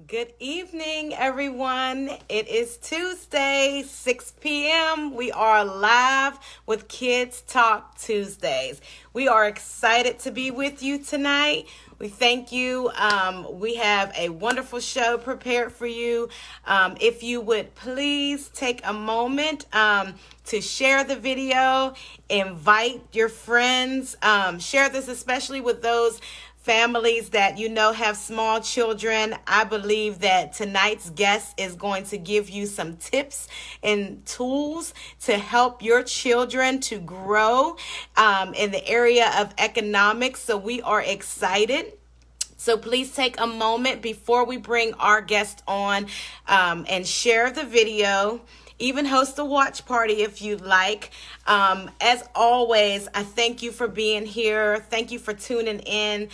Good evening, everyone. It is Tuesday, 6 p.m. We are live with Kids Talk Tuesdays. We are excited to be with you tonight. We thank you. We have a wonderful show prepared for you. If you would please take a moment to share the video, invite your friends, share this especially with those families that you know have small children. I believe that tonight's guest is going to give you some tips and tools to help your children to grow in the area of economics. So we are excited. So please take a moment before we bring our guest on and share the video. Even host a watch party if you'd like. As always, I thank you for being here. Thank you for tuning in.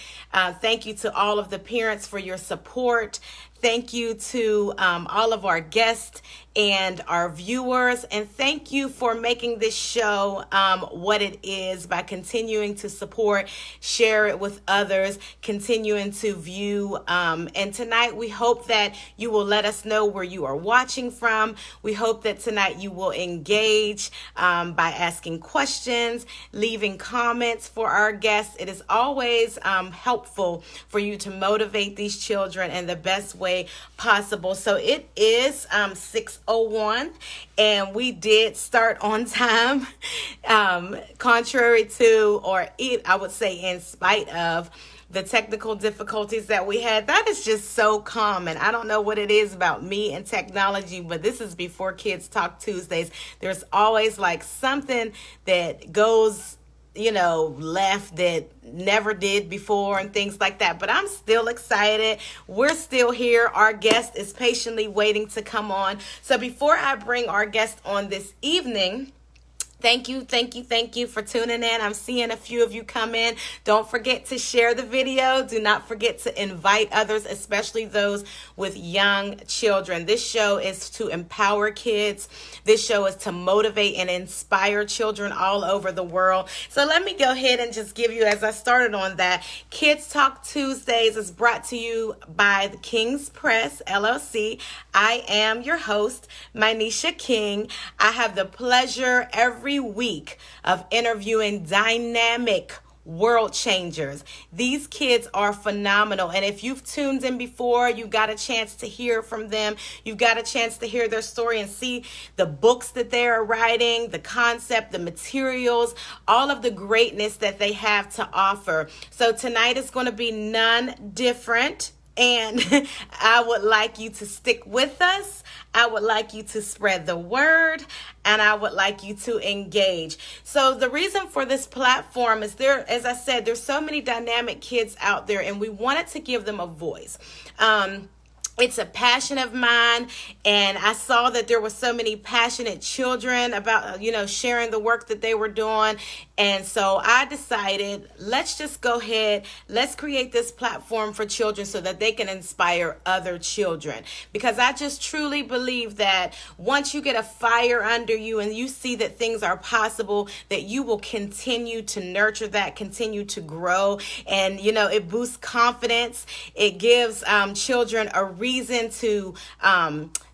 Thank you to all of the parents for your support. Thank you to all of our guests and our viewers. And thank you for making this show what it is by continuing to support, share it with others, continuing to view. And tonight we hope that you will let us know where you are watching from. We hope that tonight you will engage by asking questions, leaving comments for our guests. It is always helpful for you to motivate these children in the best way possible. So it is 6:01 and we did start on time, contrary to, or I would say in spite of, the technical difficulties that we had. That is just so common. I don't know what it is about me and technology, but this is before Kids Talk Tuesdays. There's always like something that goes left that never did before and things like that. But I'm still excited. We're still here. Our guest is patiently waiting to come on. So before I bring our guest on this evening, thank you for tuning in. I'm seeing a few of you come in. Don't forget to share the video. Do not forget to invite others, especially those with young children. This show is to empower kids. This show is to motivate and inspire children all over the world. So let me go ahead and just give you, as I started on that, Kids Talk Tuesdays is brought to you by the King's Press, LLC. I am your host, Mynisha King. I have the pleasure every week of interviewing dynamic world changers. These kids are phenomenal. And if you've tuned in before, you got a chance to hear from them. You've got a chance to hear their story and see the books that they're writing, the concept, the materials, all of the greatness that they have to offer. So tonight is going to be none different. And I would like you to stick with us. I would like you to spread the word, and I would like you to engage. So the reason for this platform is as I said, there's so many dynamic kids out there, and we wanted to give them a voice. It's a passion of mine, and I saw that there were so many passionate children about, sharing the work that they were doing. And so I decided, let's just go ahead, let's create this platform for children so that they can inspire other children. Because I just truly believe that once you get a fire under you and you see that things are possible, that you will continue to nurture that, continue to grow. And, it boosts confidence. It gives children a reason to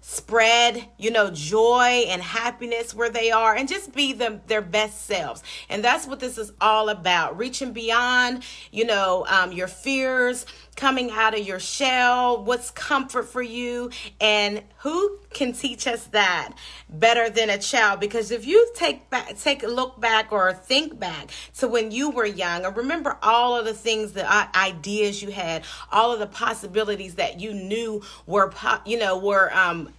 spread, joy and happiness where they are, and just be their best selves. And that's what this is all about. Reaching beyond, your fears, coming out of your shell, what's comfort for you, and who can teach us that better than a child? Because if you take a look back or think back to when you were young, and remember all of the things, the ideas you had, all of the possibilities that you knew were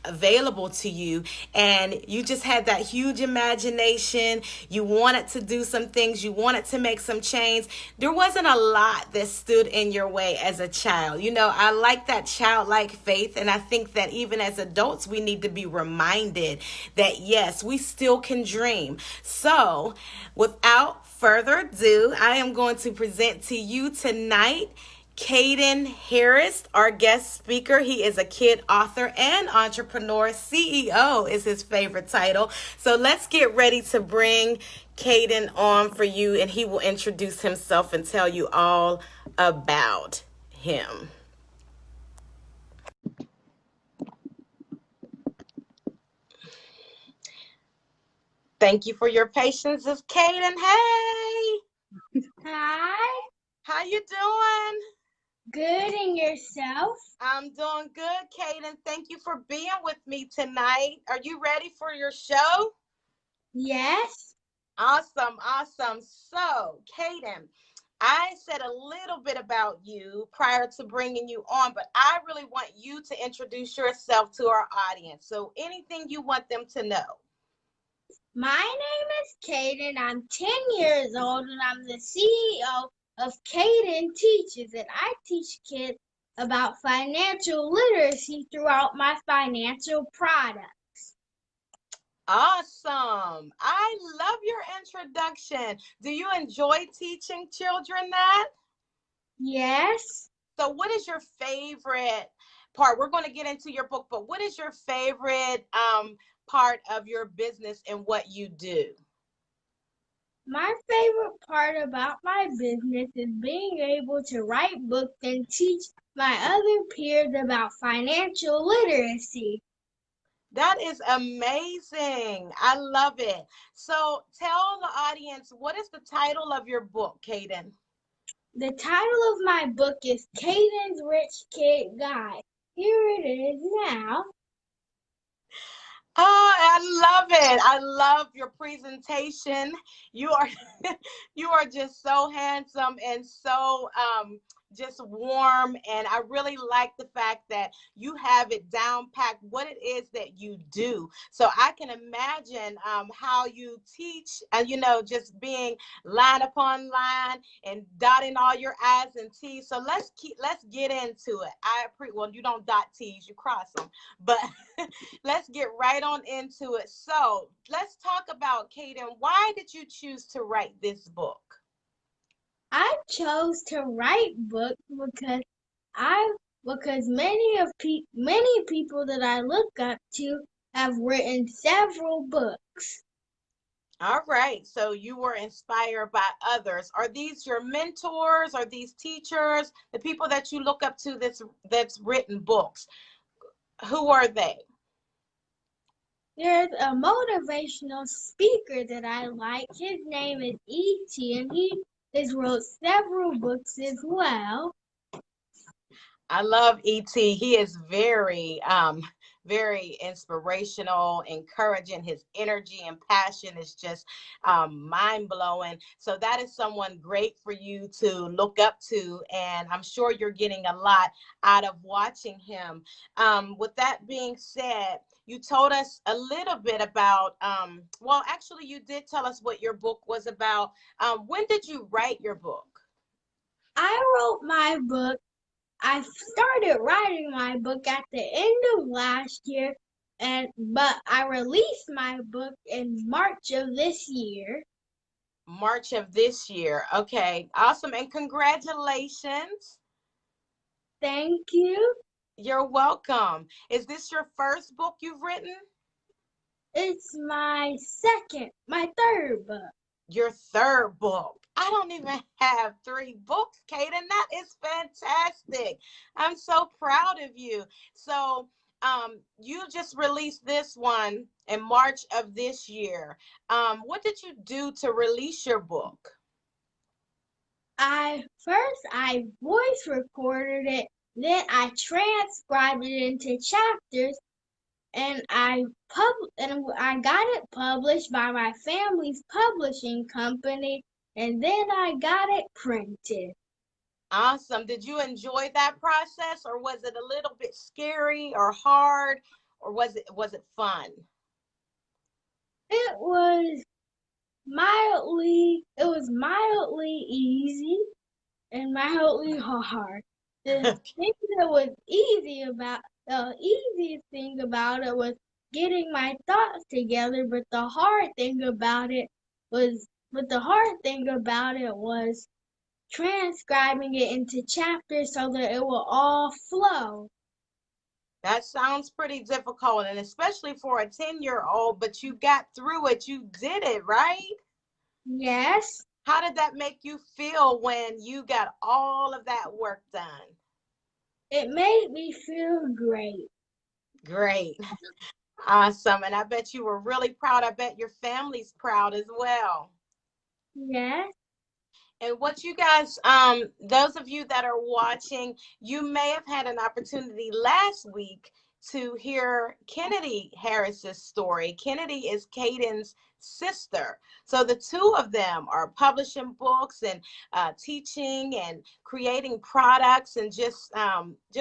available to you, and you just had that huge imagination. You wanted to do some things. You wanted to make some change. There wasn't a lot that stood in your way as a child. I like that childlike faith, and I think that even as adults, we need to be reminded that yes, we still can dream. So without further ado, I am going to present to you tonight Caden Harris, our guest speaker. He is a kid author and entrepreneur. CEO is his favorite title. So let's get ready to bring Caden on for you, and he will introduce himself and tell you all about him. Thank you for your patience, it's Caden. Hey, Hi, how you doing? good and yourself? I'm doing good, Caden. Thank you for being with me tonight. Are you ready for your show? Yes. Awesome, awesome. So, Caden, I said a little bit about you prior to bringing you on, but I really want you to introduce yourself to our audience. So, anything you want them to know. My name is Caden. I'm 10 years old and I'm the CEO of Caden Teaches, and I teach kids about financial literacy throughout my financial product. Awesome. I love your introduction. Do you enjoy teaching children that? Yes. So, what is your favorite part? We're going to get into your book, but what is your favorite part of your business and what you do? My favorite part about my business is being able to write books and teach my other peers about financial literacy. That is amazing. I love it. So, tell the audience what is the title of your book, Caden? The title of my book is Caden's Rich Kid Guide. Here it is now. Oh, I love it. I love your presentation. You are you are just so handsome and so just warm, and I really like the fact that you have it down packed what it is that you do. So I can imagine how you teach, just being line upon line and dotting all your I's and T's. So let's get into it. Well, you don't dot T's, you cross them, but let's get right on into it. So let's talk about Caden. Why did you choose to write this book? I chose to write books I because many people that I look up to have written several books. All right. So you were inspired by others. Are these your mentors? Are these teachers? The people that you look up to that's written books? Who are they? There's a motivational speaker that I like. His name is E.T. and he has wrote several books as well. I love ET. He is very inspirational, encouraging. His energy and passion is just mind blowing. So that is someone great for you to look up to, and I'm sure you're getting a lot out of watching him. With that being said, you told us a little bit about. Well, actually, you did tell us what your book was about. When did you write your book? I wrote my book I started writing my book at the end of last year but I released my book in March of this year. March of this year. Okay, awesome. And congratulations. Thank you. You're welcome. Is this your first book you've written? It's my third book. Your third book. I don't even have three books, Kaden. That is fantastic. I'm so proud of you. So, you just released this one in March of this year. What did you do to release your book? I voice recorded it, then I transcribed it into chapters and I got it published by my family's publishing company and then I got it printed. Awesome. Did you enjoy that process, or was it a little bit scary or hard, or was it fun? It was mildly easy and mildly hard. The thing that was the easiest thing about it was getting my thoughts together, but the hard thing about it was transcribing it into chapters so that it will all flow. That sounds pretty difficult, and especially for a 10-year-old, but you got through it. You did it, right? Yes, How did that make you feel when you got all of that work done? it made me feel great. Great. Awesome. And I bet you were really proud. I bet your family's proud as well. Yes. And what you guys, those of you that are watching, you may have had an opportunity last week to hear Kennedy Harris's story. Kennedy is Caden's sister. So the two of them are publishing books and teaching and creating products and just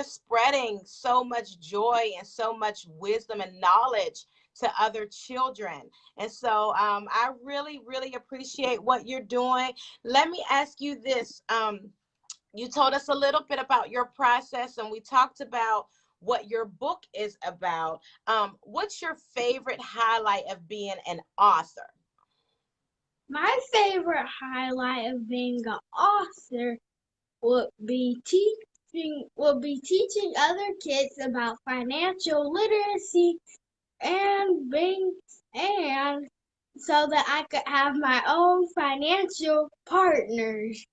spreading so much joy and so much wisdom and knowledge to other children. And so I really, really appreciate what you're doing. Let me ask you this. You told us a little bit about your process, and we talked about what your book is about. What's your favorite highlight of being an author? My favorite highlight of being an author would be teaching other kids about financial literacy and being and so that I could have my own financial partners.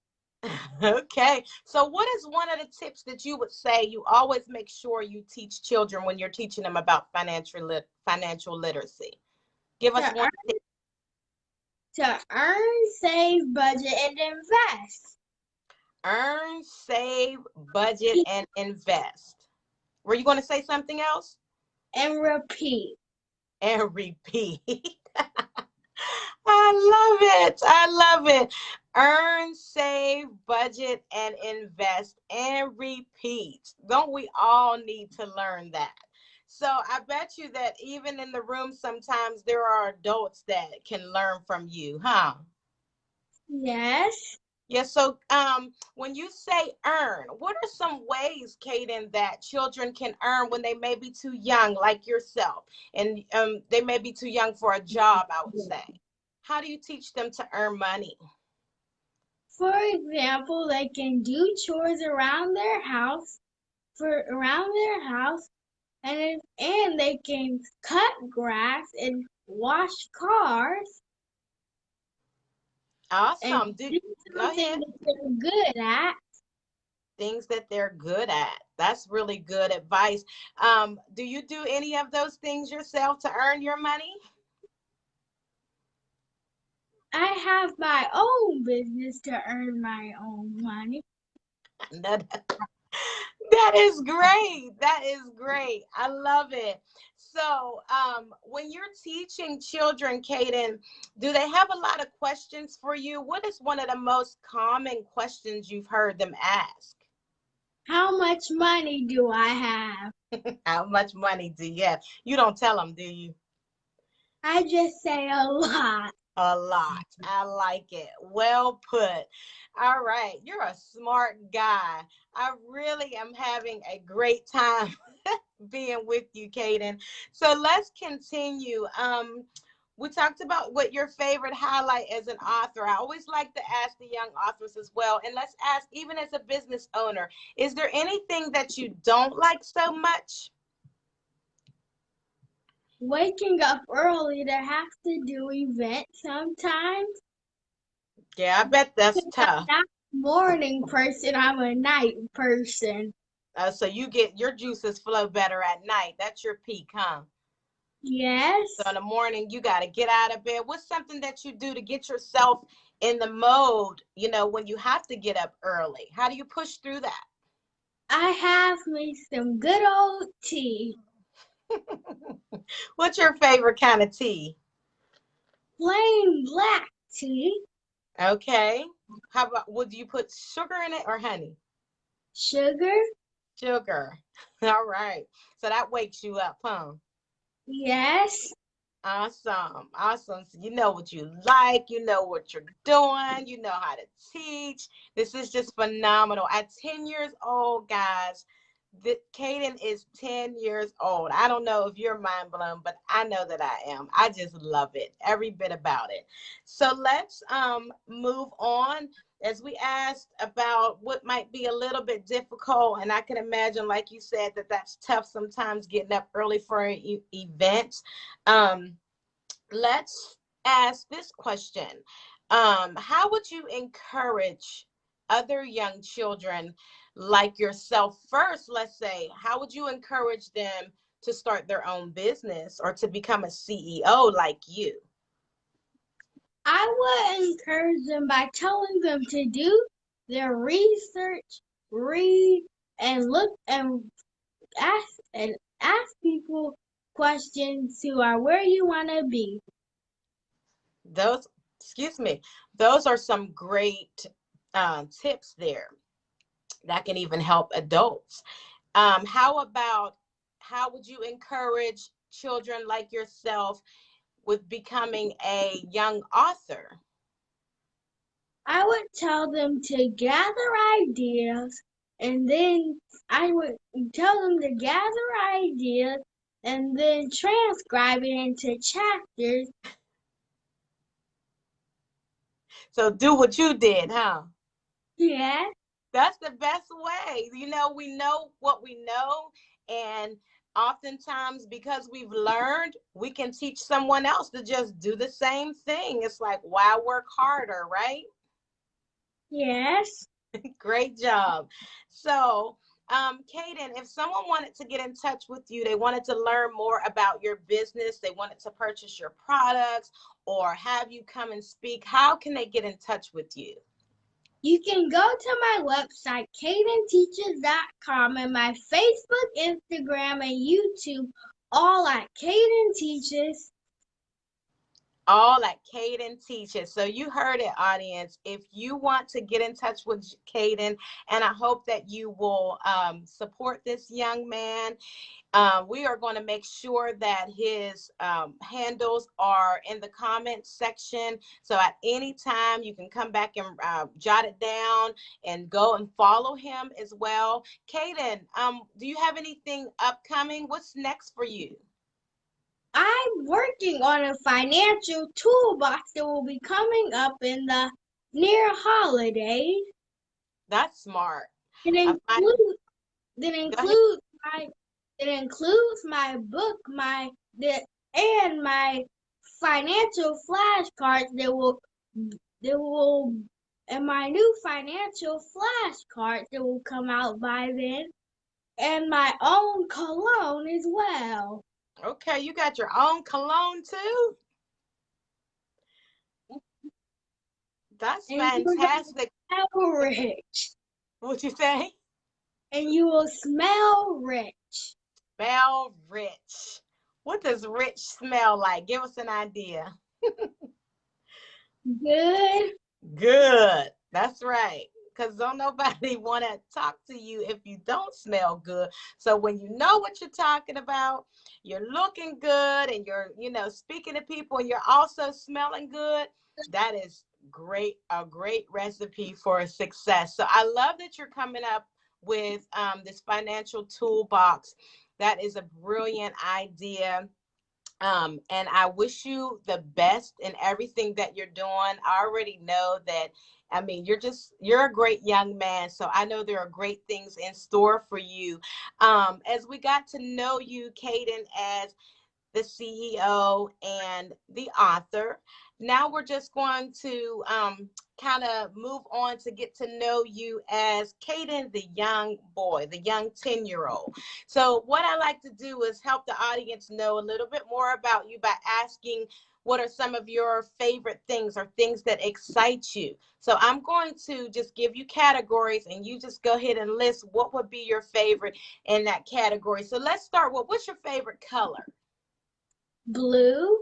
Okay. So, what is one of the tips that you would say you always make sure you teach children when you're teaching them about financial literacy? Give us To one earn, tip. to earn, save, budget, and invest. Earn, save, budget, and invest. Were you going to say something else? And repeat. And repeat. I love it. I love it. Earn, save, budget, and invest and repeat. Don't we all need to learn that? So I bet you that even in the room, sometimes there are adults that can learn from you, huh? Yes. Yeah, so when you say earn, what are some ways, Caden, that children can earn when they may be too young, like yourself, and they may be too young for a job, I would say. How do you teach them to earn money? For example, they can do chores around their house, and they can cut grass and wash cars and Awesome. do Go something ahead. that they're good at. Things that they're good at. That's really good advice. Do you do any of those things yourself to earn your money? I have my own business to earn my own money. No, that is great. That is great. I love it. So, when you're teaching children, Caden, do they have a lot of questions for you? What is one of the most common questions you've heard them ask? How much money do I have? How much money do you have? You don't tell them, do you? I just say a lot. A lot. I like it. Well put. All right. You're a smart guy. I really am having a great time being with you, Caden. So let's continue. We talked about what your favorite highlight as an author. I always like to ask the young authors as well. And let's ask, even as a business owner, is there anything that you don't like so much? Waking up early to have to do events sometimes. Yeah, I bet that's I'm tough. not a morning person, I'm a night person. So you get your juices flow better at night. That's your peak, huh? So Yes. in the morning, you got to get out of bed. What's something that you do to get yourself in the mode, when you have to get up early? How do you push through that? I have me some good old tea. What's your favorite kind of tea? Plain black tea. Okay. How about, would you put sugar in it or honey? Sugar. Sugar. All right. So that wakes you up, huh? Yes. Awesome. Awesome. So you know what you like, you know what you're doing, you know how to teach. This is just phenomenal. At 10 years old, guys, Caden is 10 years old. I don't know if you're mind blown, but I know that I am. I just love it, every bit about it. So let's move on. As we asked about what might be a little bit difficult, and I can imagine, like you said, that that's tough sometimes getting up early for an event. Um, let's ask this question. How would you encourage other young children like yourself first? Let's say, how would you encourage them to start their own business or to become a CEO like you? I would encourage them by telling them to do their research, read, and look and ask people questions who are where you want to be. Those, excuse me, those are some great tips there that can even help adults. How about, how would you encourage children like yourself with becoming a young author? I would tell them to gather ideas, and then I would tell them to gather ideas and then transcribe it into chapters. So do what you did, huh? Yeah, That's the best way. We know what we know, and oftentimes because we've learned, we can teach someone else to just do the same thing. It's like, why work harder, right? yes. Great job. So, Caden, if someone wanted to get in touch with you, they wanted to learn more about your business, they wanted to purchase your products or have you come and speak, how can they get in touch with you? You can go to my website, CadenTeaches.com, and my Facebook, Instagram, and YouTube, all at Caden Teaches. All at Caden Teaches. So you heard it, audience. If you want to get in touch with Caden, and I hope that you will support this young man. We are going to make sure that his handles are in the comments section. So at any time, you can come back and jot it down and go and follow him as well. Caden, do you have anything upcoming? What's next for you? I'm working on a financial toolbox that will be coming up in the near holidays. That's smart. It I includes that Go ahead. includes my it includes my book, and my financial flashcards that will and my new financial flashcards that will come out by then, and my own cologne as well. Okay, you got your own cologne too? That's And you're gonna fantastic. smell rich. What you say? And you will smell rich. Smell rich. What does rich smell like? Give us an idea. Good. Good. That's right. Because don't nobody want to talk to you if you don't smell good. So when you know what you're talking about, you're looking good and you're, speaking to people and you're also smelling good, that is great, a great recipe for success. So I love that you're coming up with this financial toolbox. That is a brilliant idea. And I wish you the best in everything that you're doing. I already know that. I mean, you're a great young man. So I know there are great things in store for you. As we got to know you, Caden, as the CEO and the author. Now we're just going to kind of move on to get to know you as Caden, the young boy, the young 10-year-old. So what I like to do is help the audience know a little bit more about you by asking what are some of your favorite things or things that excite you. So I'm going to just give you categories and you just go ahead and list what would be your favorite in that category. So let's start with, what's your favorite color? Blue.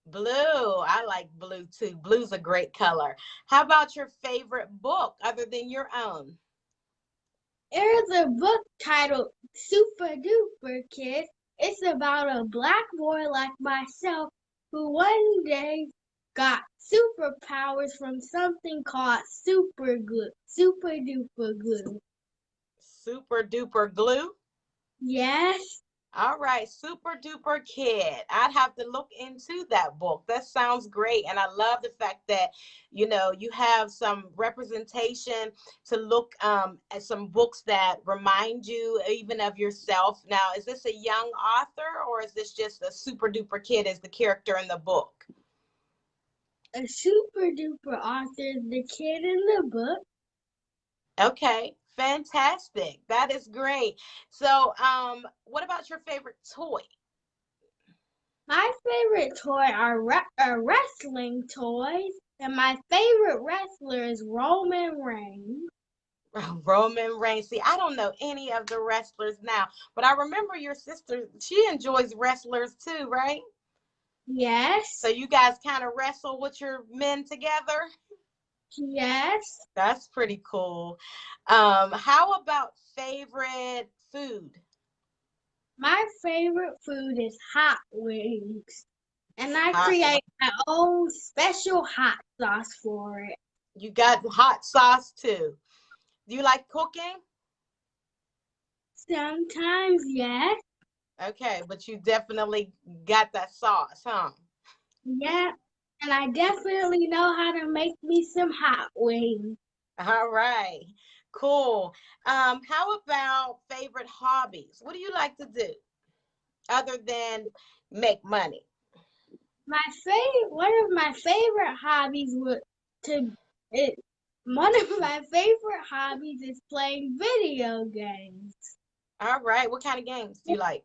Blue. I like blue too. Blue's a great color. How about your favorite book other than your own? There's a book titled Super Duper Kid. It's about a black boy like myself who one day got superpowers from something called super duper glue. Super duper glue. Yes, All right, Super Duper Kid. I'd have to look into that book. That sounds great. And I love the fact that, you have some representation to look at some books that remind you even of yourself. Now, is this a young author or is this just a Super Duper Kid as the character in the book? a super duper author is the kid in the book. Okay. Fantastic. That is great. So, what about your favorite toy? My favorite toy are wrestling toys, and my favorite wrestler is Roman Reigns. Roman Reigns. See, I don't know any of the wrestlers now, but I remember your sister, she enjoys wrestlers too, right? So Yes, you guys kind of wrestle with your men together? yes. That's pretty cool. How about favorite food? My favorite food is hot wings, and I Hot. create my own special hot sauce for it. You got hot sauce too. Do you like cooking? Sometimes, yes, Okay, but you definitely got that sauce, huh? yeah, and I definitely know how to make me some hot wings. All right. Cool. How about favorite hobbies? What do you like to do other than make money? One of my favorite hobbies would to it. One of my favorite hobbies is playing video games. All right. What kind of games do you like?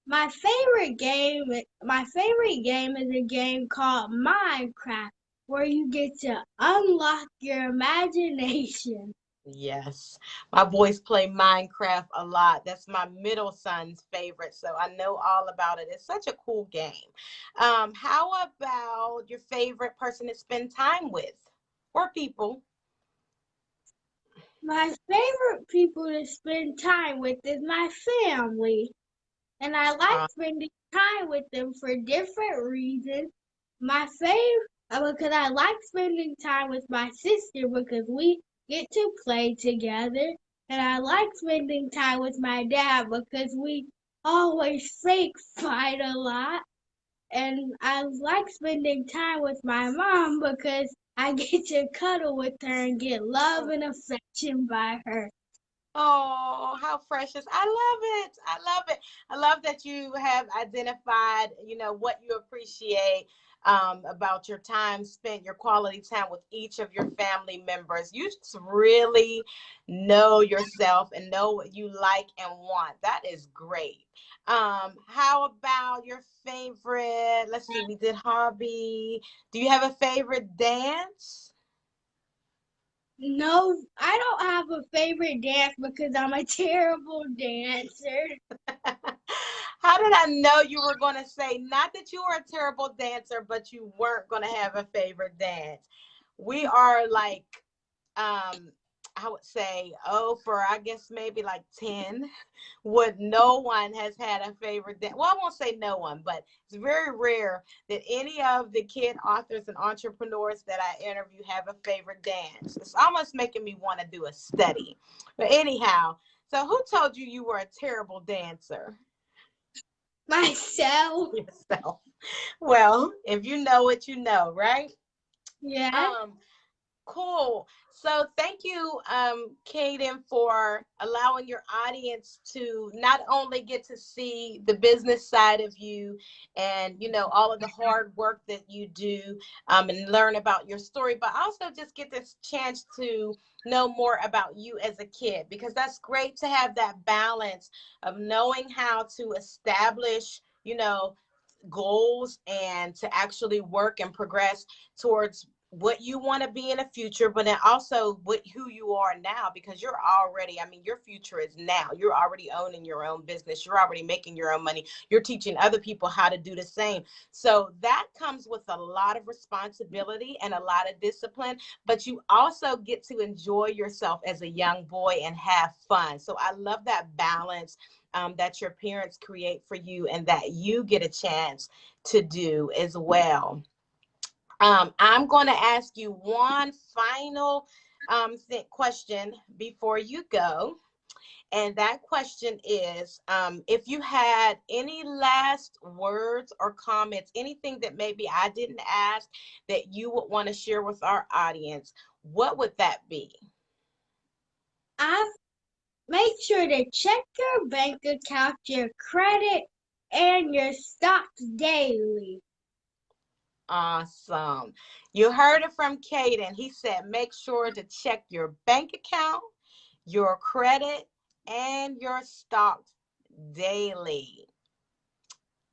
My favorite game is a game called Minecraft, where you get to unlock your imagination. Yes. My boys play Minecraft a lot. That's my middle son's favorite, so I know all about it. It's such a cool game. How about your favorite person to spend time with or people? My favorite people to spend time with is my family, and I like Uh, spending time with them for different reasons. My favorite, because I like spending time with my sister because we get to play together, and I like spending time with my dad because we always fake fight a lot, and I like spending time with my mom because I get to cuddle with her and get love and affection by her. Oh, how precious. I love it. I love it. I love that you have identified, what you appreciate about your time spent, your quality time with each of your family members. You just really know yourself and know what you like and want. That is great. How about your favorite? Let's see, we did hobby. Do you have a favorite dance? No, I don't have a favorite dance because I'm a terrible dancer. How did I know you were going to say, not that you were a terrible dancer, but you weren't going to have a favorite dance? We are like, um, I would say, oh, for I guess maybe like 10, would no one has had a favorite dance. Well, I won't say no one, but it's very rare that any of the kid authors and entrepreneurs that I interview have a favorite dance. It's almost making me want to do a study. But anyhow, so who told you you were a terrible dancer? Myself. Yourself. Well, if you know it, you know, right? Yeah. Um, Cool. So thank you, Caden, for allowing your audience to not only get to see the business side of you and, all of the hard work that you do and learn about your story, but also just get this chance to know more about you as a kid, because that's great to have that balance of knowing how to establish, goals and to actually work and progress towards what you want to be in the future, but then also who you are now, because you're already, I mean, your future is now. You're already owning your own business. You're already making your own money. You're teaching other people how to do the same. So that comes with a lot of responsibility and a lot of discipline, but you also get to enjoy yourself as a young boy and have fun. So I love that balance that your parents create for you and that you get a chance to do as well. I'm going to ask you one final question before you go. And that question is, if you had any last words or comments, anything that maybe I didn't ask that you would want to share with our audience, what would that be? I make sure to check your bank account, your credit, and your stocks daily. Awesome. You heard it from Caden. He said, make sure to check your bank account, your credit, and your stocks daily.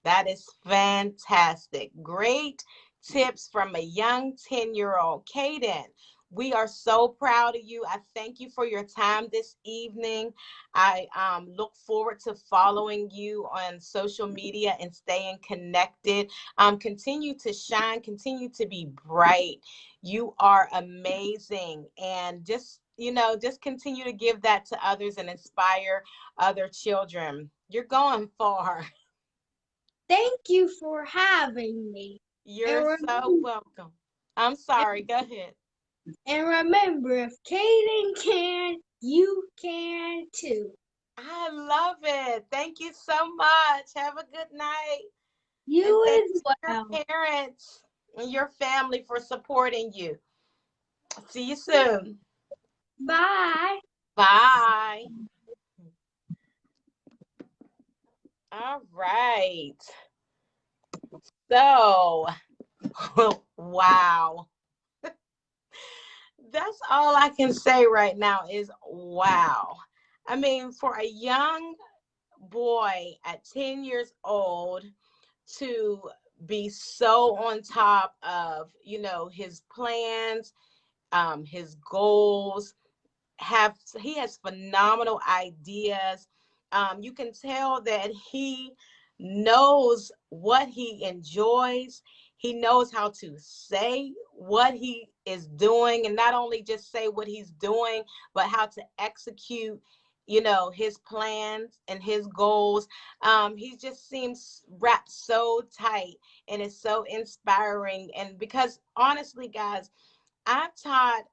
That is fantastic. Great tips from a young 10-year-old. Caden, we are so proud of you. I thank you for your time this evening. I look forward to following you on social media and staying connected. Continue to shine, continue to be bright. You are amazing. And just continue to give that to others and inspire other children. You're going far. Thank you for having me. You're And, so welcome. I'm sorry. Go ahead. and remember, if Caden can, you can too. I love it. Thank you so much. Have a good night. And You thanks as to well. your parents and your family for supporting you. See you soon. Bye. Bye. All right. So, wow. That's all I can say right now is wow. I mean, for a young boy at 10 years old to be so on top of his plans, his goals, he has phenomenal ideas. You can tell that he knows what he enjoys. He knows how to say what he is doing, and not only just say what he's doing, but how to execute his plans and his goals. He just seems wrapped so tight, and it's so inspiring. And because honestly, guys, I've taught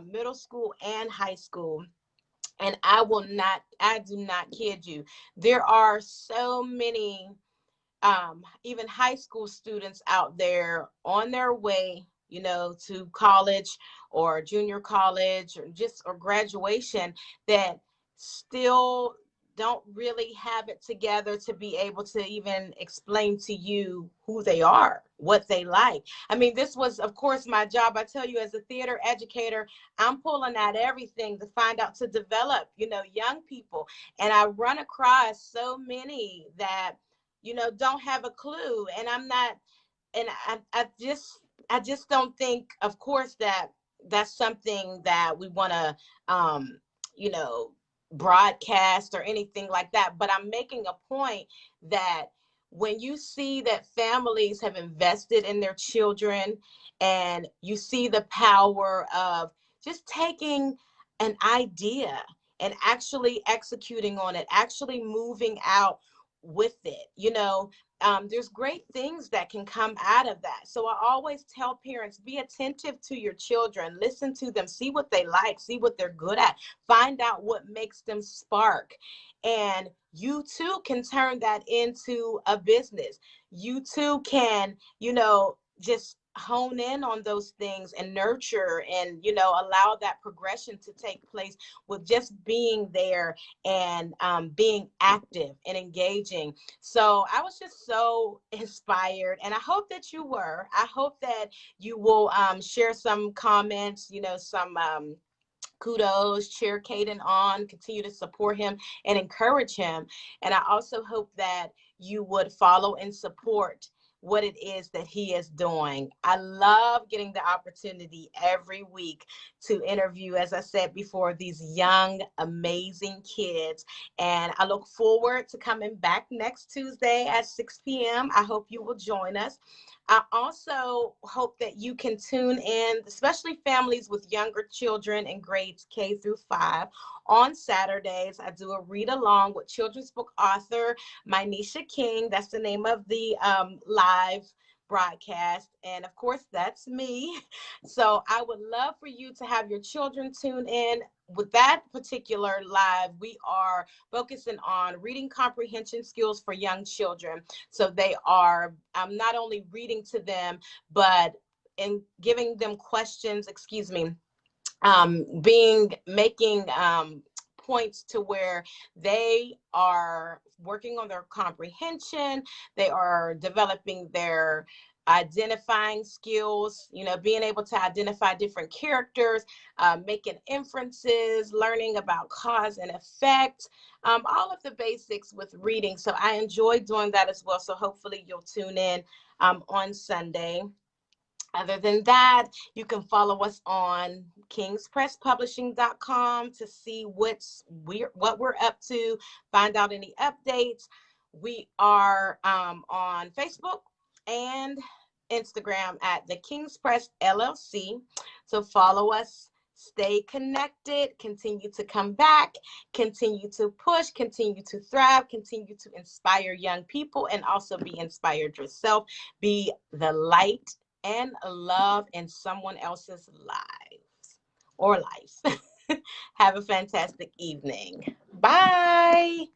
middle school and high school, and I do not kid you. There are so many even high school students out there on their way, to college or junior college or graduation that still don't really have it together to be able to even explain to you who they are, what they like. I mean, this was, of course, my job. I tell you, as a theater educator, I'm pulling out everything to find out, to develop, young people. And I run across so many that don't have a clue. And I'm not, and I just don't think, of course, that that's something that we want to you know broadcast or anything like that. But I'm making a point that when you see that families have invested in their children, and you see the power of just taking an idea and actually executing on it, actually moving out with it, there's great things that can come out of that. So I always tell parents, be attentive to your children, listen to them, see what they like, see what they're good at, find out what makes them spark. And you too can turn that into a business. You too can, just hone in on those things and nurture and, allow that progression to take place with just being there and being active and engaging. So I was just so inspired, and I hope that you were. I hope that you will share some comments, some kudos, cheer Caden on, continue to support him and encourage him. And I also hope that you would follow and support what it is that he is doing. I love getting the opportunity every week to interview, as I said before, these young, amazing kids. And I look forward to coming back next Tuesday at 6 p.m. I hope you will join us. I also hope that you can tune in, especially families with younger children in grades K through 5. On Saturdays, I do a read along with children's book author Mynisha King. That's the name of the live broadcast. And of course, that's me. So I would love for you to have your children tune in. With that particular live, we are focusing on reading comprehension skills for young children. So they are not only reading to them, but in giving them questions, excuse me, being making points to where they are working on their comprehension, they are developing their identifying skills, being able to identify different characters, making inferences, learning about cause and effect, all of the basics with reading. So I enjoy doing that as well. So hopefully you'll tune in on Sunday. Other than that, you can follow us on kingspresspublishing.com to see what we're up to, find out any updates. We are on Facebook and Instagram at the King's Press LLC. So follow us, stay connected, continue to come back, continue to push, continue to thrive, continue to inspire young people, and also be inspired yourself. Be the light and love in someone else's lives or life. Have a fantastic evening. Bye.